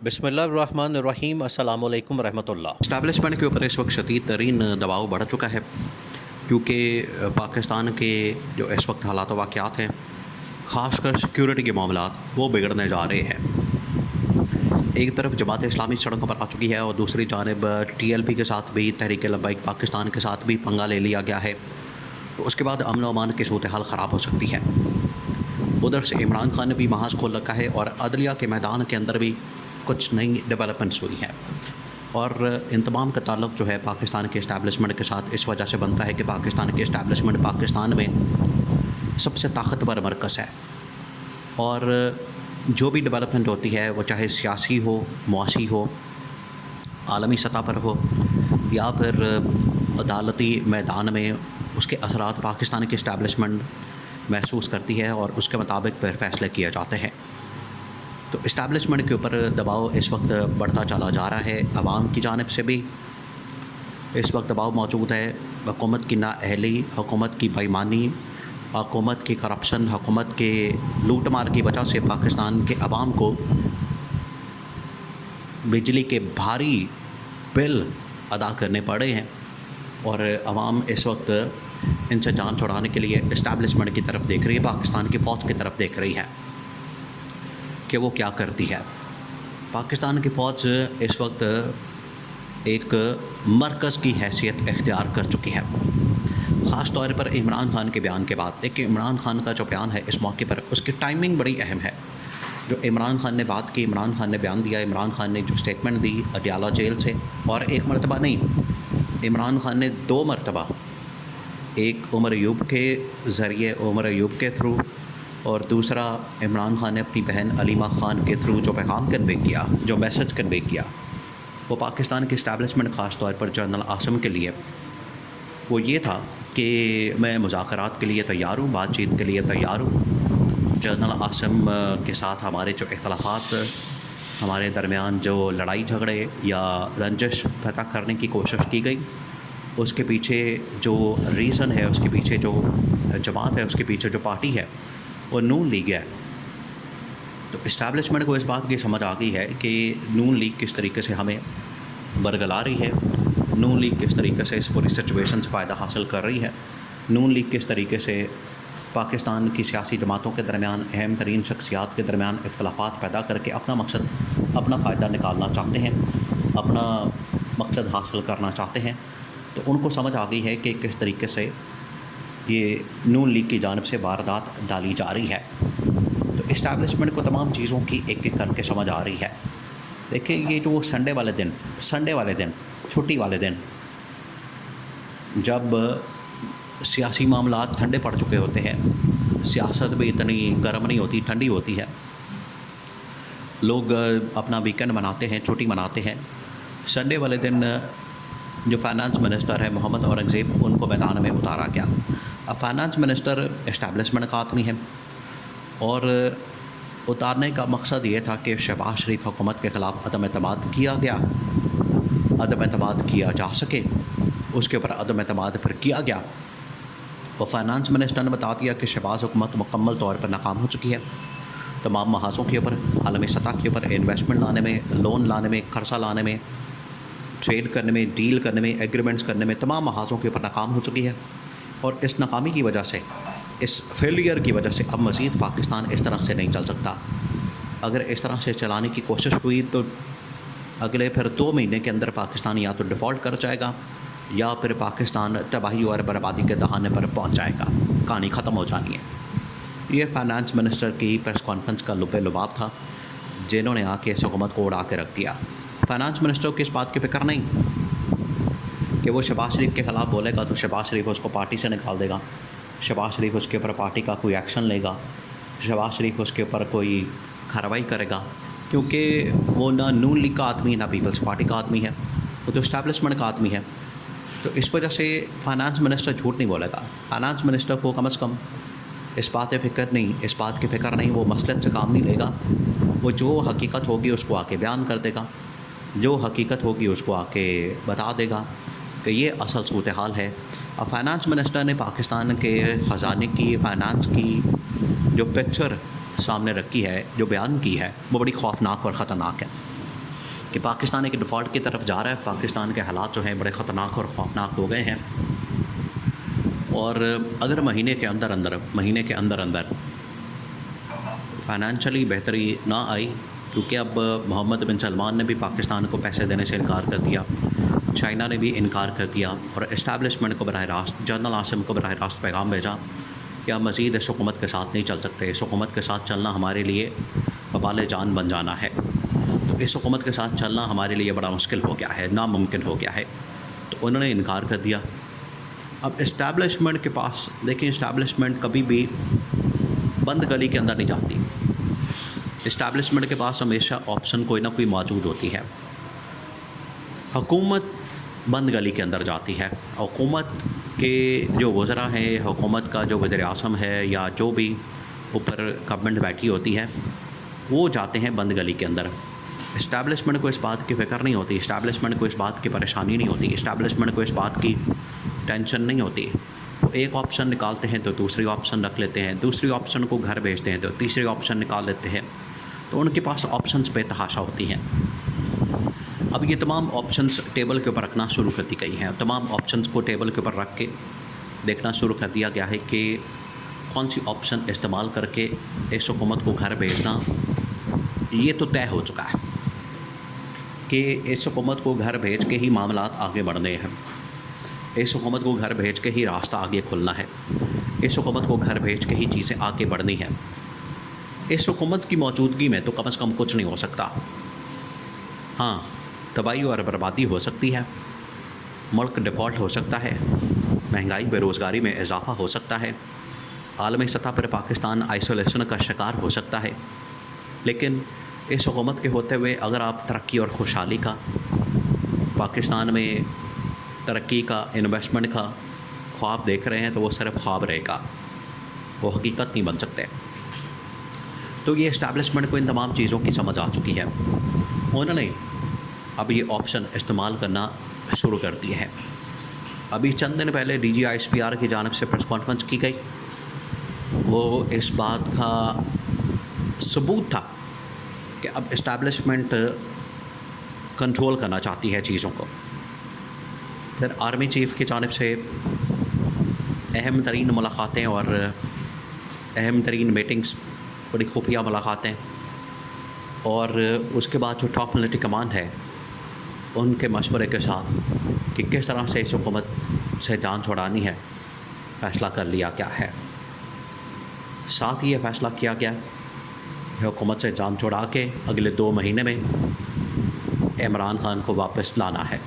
بسم اللہ الرحمن الرحیم۔ السلام علیکم ورحمۃ اللہ۔ اسٹیبلشمنٹ کے اوپر اس وقت شدید ترین دباؤ بڑھ چکا ہے، کیونکہ پاکستان کے جو اس وقت حالات و واقعات ہیں، خاص کر سیکیورٹی کے معاملات، وہ بگڑنے جا رہے ہیں۔ ایک طرف جماعت اسلامی سڑکوں پر آ چکی ہے اور دوسری جانب TLP کے ساتھ بھی، تحریک لبیک پاکستان کے ساتھ بھی پنگا لے لیا گیا ہے، تو اس کے بعد امن و امان کی صورتحال خراب ہو سکتی ہے۔ ادھر سے عمران خان نے بھی محاذ کھول رکھا ہے اور عدلیہ کے میدان کے اندر بھی کچھ نئی ڈیولپمنٹس ہوئی ہیں، اور ان تمام کا تعلق جو ہے پاکستان کے اسٹیبلشمنٹ کے ساتھ اس وجہ سے بنتا ہے کہ پاکستان کے اسٹیبلشمنٹ پاکستان میں سب سے طاقتور مرکز ہے، اور جو بھی ڈیولپمنٹ ہوتی ہے وہ چاہے سیاسی ہو، معاشی ہو، عالمی سطح پر ہو، یا پھر عدالتی میدان میں، اس کے اثرات پاکستان کی اسٹیبلشمنٹ محسوس کرتی ہے اور اس کے مطابق پھر فیصلے کیے جاتے ہیں۔ تو اسٹیبلشمنٹ کے اوپر دباؤ اس وقت بڑھتا چلا جا رہا ہے۔ عوام کی جانب سے بھی اس وقت دباؤ موجود ہے۔ حکومت کی نااہلی، حکومت کی بے ایمانی، حکومت کی کرپشن، حکومت کے لوٹ مار کی وجہ سے پاکستان کے عوام کو بجلی کے بھاری بل ادا کرنے پڑے ہیں، اور عوام اس وقت ان سے جان چھڑانے کے لیے اسٹیبلشمنٹ کی طرف دیکھ رہی ہے، پاکستان کی فوج کی طرف دیکھ رہی ہے کہ وہ کیا کرتی ہے۔ پاکستان کی فوج اس وقت ایک مرکز کی حیثیت اختیار کر چکی ہے، خاص طور پر عمران خان کے بیان کے بعد۔ دیکھیں، عمران خان کا جو بیان ہے اس موقع پر، اس کی ٹائمنگ بڑی اہم ہے۔ جو عمران خان نے بات کی، عمران خان نے بیان دیا، عمران خان نے جو سٹیٹمنٹ دی اڈیالہ جیل سے، اور ایک مرتبہ نہیں، عمران خان نے 2 مرتبہ، ایک عمر ایوب کے ذریعے، عمر ایوب کے تھرو، اور دوسرا عمران خان نے اپنی بہن علیمہ خان کے تھرو جو پیغام کنوے کیا، جو میسج کنوے کیا، وہ پاکستان کی اسٹیبلشمنٹ، خاص طور پر جنرل عاصم کے لیے، وہ یہ تھا کہ میں مذاکرات کے لیے تیار ہوں، بات چیت کے لیے تیار ہوں۔ جنرل عاصم کے ساتھ ہمارے جو اختلافات، ہمارے درمیان جو لڑائی جھگڑے یا رنجش فتح کرنے کی کوشش کی گئی، اس کے پیچھے جو ریزن ہے، اس کے پیچھے جو جماعت ہے، اس کے پیچھے جو پارٹی ہے، وہ نون لیگ ہے۔ تو اسٹیبلشمنٹ کو اس بات کی سمجھ آ گئی ہے کہ نون لیگ کس طریقے سے ہمیں برگلا رہی ہے، نون لیگ کس طریقے سے اس پوری سچویشن سے فائدہ حاصل کر رہی ہے، نون لیگ کس طریقے سے پاکستان کی سیاسی جماعتوں کے درمیان، اہم ترین شخصیات کے درمیان اختلافات پیدا کر کے اپنا مقصد، اپنا فائدہ نکالنا چاہتے ہیں، اپنا مقصد حاصل کرنا چاہتے ہیں۔ تو ان کو سمجھ آ گئی ہے کہ کس طریقے سے یہ نون لیگ کی جانب سے واردات ڈالی جا رہی ہے۔ تو اسٹیبلشمنٹ کو تمام چیزوں کی ایک ایک کر کے سمجھ آ رہی ہے۔ دیکھیں، یہ جو سنڈے والے دن، چھٹی والے دن، جب سیاسی معاملات ٹھنڈے پڑ چکے ہوتے ہیں، سیاست بھی اتنی گرم نہیں ہوتی، ٹھنڈی ہوتی ہے، لوگ اپنا ویکینڈ مناتے ہیں، چھٹی مناتے ہیں، سنڈے والے دن جو فائنانس منسٹر ہے محمد اورنگزیب، ان کو میدان میں اتارا گیا۔ اب فائنانس منسٹر اسٹیبلشمنٹ کا آدمی ہے، اور اتارنے کا مقصد یہ تھا کہ شہباز شریف حکومت کے خلاف عدم اعتماد کیا گیا، عدم اعتماد کیا جا سکے، اس کے اوپر عدم اعتماد پھر کیا گیا، اور فائنانس منسٹر نے بتا دیا کہ شہباز حکومت مکمل طور پر ناکام ہو چکی ہے، تمام محاذوں کے اوپر، عالمی سطح کے اوپر انویسٹمنٹ لانے میں، لون لانے میں، قرضہ لانے میں، ٹریڈ کرنے میں، ڈیل کرنے میں، ایگریمنٹس کرنے میں، تمام محاذوں کے اوپر ناکام ہو چکی ہے، اور اس ناکامی کی وجہ سے، اس فیلئر کی وجہ سے اب مزید پاکستان اس طرح سے نہیں چل سکتا۔ اگر اس طرح سے چلانے کی کوشش ہوئی تو اگلے پھر 2 مہینے کے اندر پاکستان یا تو ڈیفالٹ کر جائے گا، یا پھر پاکستان تباہی اور بربادی کے دہانے پر پہنچ جائے گا، کہانی ختم ہو جانی ہے۔ یہ فائنانس منسٹر کی پریس کانفرنس کا لب لباب تھا، جنہوں نے آ کے اس حکومت کو اڑا کے رکھ دیا۔ فائنانس منسٹر کو اس بات کی فکر نہیں کہ وہ شہباز شریف کے خلاف بولے گا تو شہباز شریف اس کو پارٹی سے نکال دے گا، شہباز شریف اس کے اوپر پارٹی کا کوئی ایکشن لے گا، شہباز شریف اس کے اوپر کوئی کارروائی کرے گا، کیونکہ وہ نہ نون لیگ کا آدمی، نہ پیپلز پارٹی کا آدمی ہے، وہ تو اسٹیبلشمنٹ کا آدمی ہے۔ تو اس وجہ سے فائنانس منسٹر جھوٹ نہیں بولے گا۔ فائنانس منسٹر کو کم از کم اس بات کی فکر نہیں، اس بات کی فکر نہیں، وہ مسلط سے کام نہیں لے گا، وہ جو حقیقت ہوگی اس کو آ کے بیان کر دے گا، جو حقیقت ہوگی اس کو آ کے بتا دے گا کہ یہ اصل صورتحال ہے۔ اب فائنانس منسٹر نے پاکستان کے خزانے کی، فائنانس کی جو پکچر سامنے رکھی ہے، جو بیان کی ہے، وہ بڑی خوفناک اور خطرناک ہے۔ کہ پاکستان ایک ڈیفالٹ کی طرف جا رہا ہے. پاکستان کے حالات جو ہیں بڑے خطرناک اور خوفناک ہو گئے ہیں, اور اگر مہینے کے اندر فائنینشلی بہتری نہ آئی, کیونکہ اب محمد بن سلمان نے بھی پاکستان کو پیسے دینے سے انکار کر دیا, چائنا نے بھی انکار کر دیا, اور اسٹیبلشمنٹ کو براہ راست, جنرل عاصم کو براہ راست پیغام بھیجا کہ ہم مزید اس حکومت کے ساتھ نہیں چل سکتے, اس حکومت کے ساتھ چلنا ہمارے لیے وبال جان بن جانا ہے. تو اس حکومت کے ساتھ چلنا ہمارے لیے بڑا مشکل ہو گیا ہے, ناممکن ہو گیا ہے. تو انہوں نے انکار کر دیا. اب اسٹیبلشمنٹ کے پاس دیکھیں, اسٹیبلشمنٹ کبھی بھی بند گلی کے اندر نہیں جاتی. اسٹیبلشمنٹ کے پاس ہمیشہ آپشن کوئی نہ کوئی موجود ہوتی ہے. حکومت بند گلی کے اندر جاتی ہے. حکومت کے جو وزراء ہیں, حکومت کا جو وزیر اعظم ہے, یا جو بھی اوپر گورنمنٹ بیٹھی ہوتی ہے, وہ جاتے ہیں بند گلی کے اندر. اسٹیبلشمنٹ کو اس بات کی فکر نہیں ہوتی, اسٹیبلشمنٹ کو اس بات کی پریشانی نہیں ہوتی, اسٹیبلشمنٹ کو اس بات کی ٹینشن نہیں ہوتی. وہ ایک آپشن نکالتے ہیں تو دوسری آپشن رکھ لیتے ہیں, دوسری آپشن کو گھر بھیجتے ہیں تو تیسری آپشن نکال لیتے ہیں. تو ان کے پاس آپشنز بے تحاشا ہوتی ہیں. اب یہ تمام آپشنز ٹیبل کے اوپر رکھنا شروع کر دی گئی ہیں. تمام آپشنز کو ٹیبل کے اوپر رکھ کے دیکھنا شروع کر دیا گیا ہے کہ کون سی آپشن استعمال کر کے اس حکومت کو گھر بھیجنا. یہ تو طے ہو چکا ہے کہ اس حکومت کو گھر بھیج کے ہی معاملات آگے بڑھنے ہیں, اس حکومت کو گھر بھیج کے ہی راستہ آگے کھلنا ہے, اس حکومت کو گھر بھیج کے ہی چیزیں آگے بڑھنی ہیں. اس حکومت کی موجودگی میں تو کم از کم کچھ نہیں ہو سکتا. ہاں, تباہی اور بربادی ہو سکتی ہے, ملک ڈیفالٹ ہو سکتا ہے, مہنگائی بے روزگاری میں اضافہ ہو سکتا ہے, عالمی سطح پر پاکستان آئسولیشن کا شکار ہو سکتا ہے. لیکن اس حکومت کے ہوتے ہوئے اگر آپ ترقی اور خوشحالی کا, پاکستان میں ترقی کا, انویسٹمنٹ کا خواب دیکھ رہے ہیں تو وہ صرف خواب رہے گا, وہ حقیقت نہیں بن سکتے. تو یہ اسٹیبلشمنٹ کو ان تمام چیزوں کی سمجھ آ چکی ہے. انہوں نے اب یہ آپشن استعمال کرنا شروع کر دیے ہیں. ابھی چند دن پہلے DGI/SPR کی جانب سے پریس کانفرنس کی گئی. وہ اس بات کا ثبوت تھا کہ اب اسٹیبلشمنٹ کنٹرول کرنا چاہتی ہے چیزوں کو. پھر آرمی چیف کی جانب سے اہم ترین ملاقاتیں اور اہم ترین میٹنگز, بڑی خفیہ ملاقاتیں, اور اس کے بعد جو ٹاپ ملٹری کمانڈ ہے ان کے مشورے کے ساتھ کہ کس طرح سے اس حکومت سے جان چھڑانی ہے, فیصلہ کر لیا گیا ہے. ساتھ ہی یہ فیصلہ کیا گیا کہ حکومت سے جان چھڑا کے اگلے 2 مہینے میں عمران خان کو واپس لانا ہے.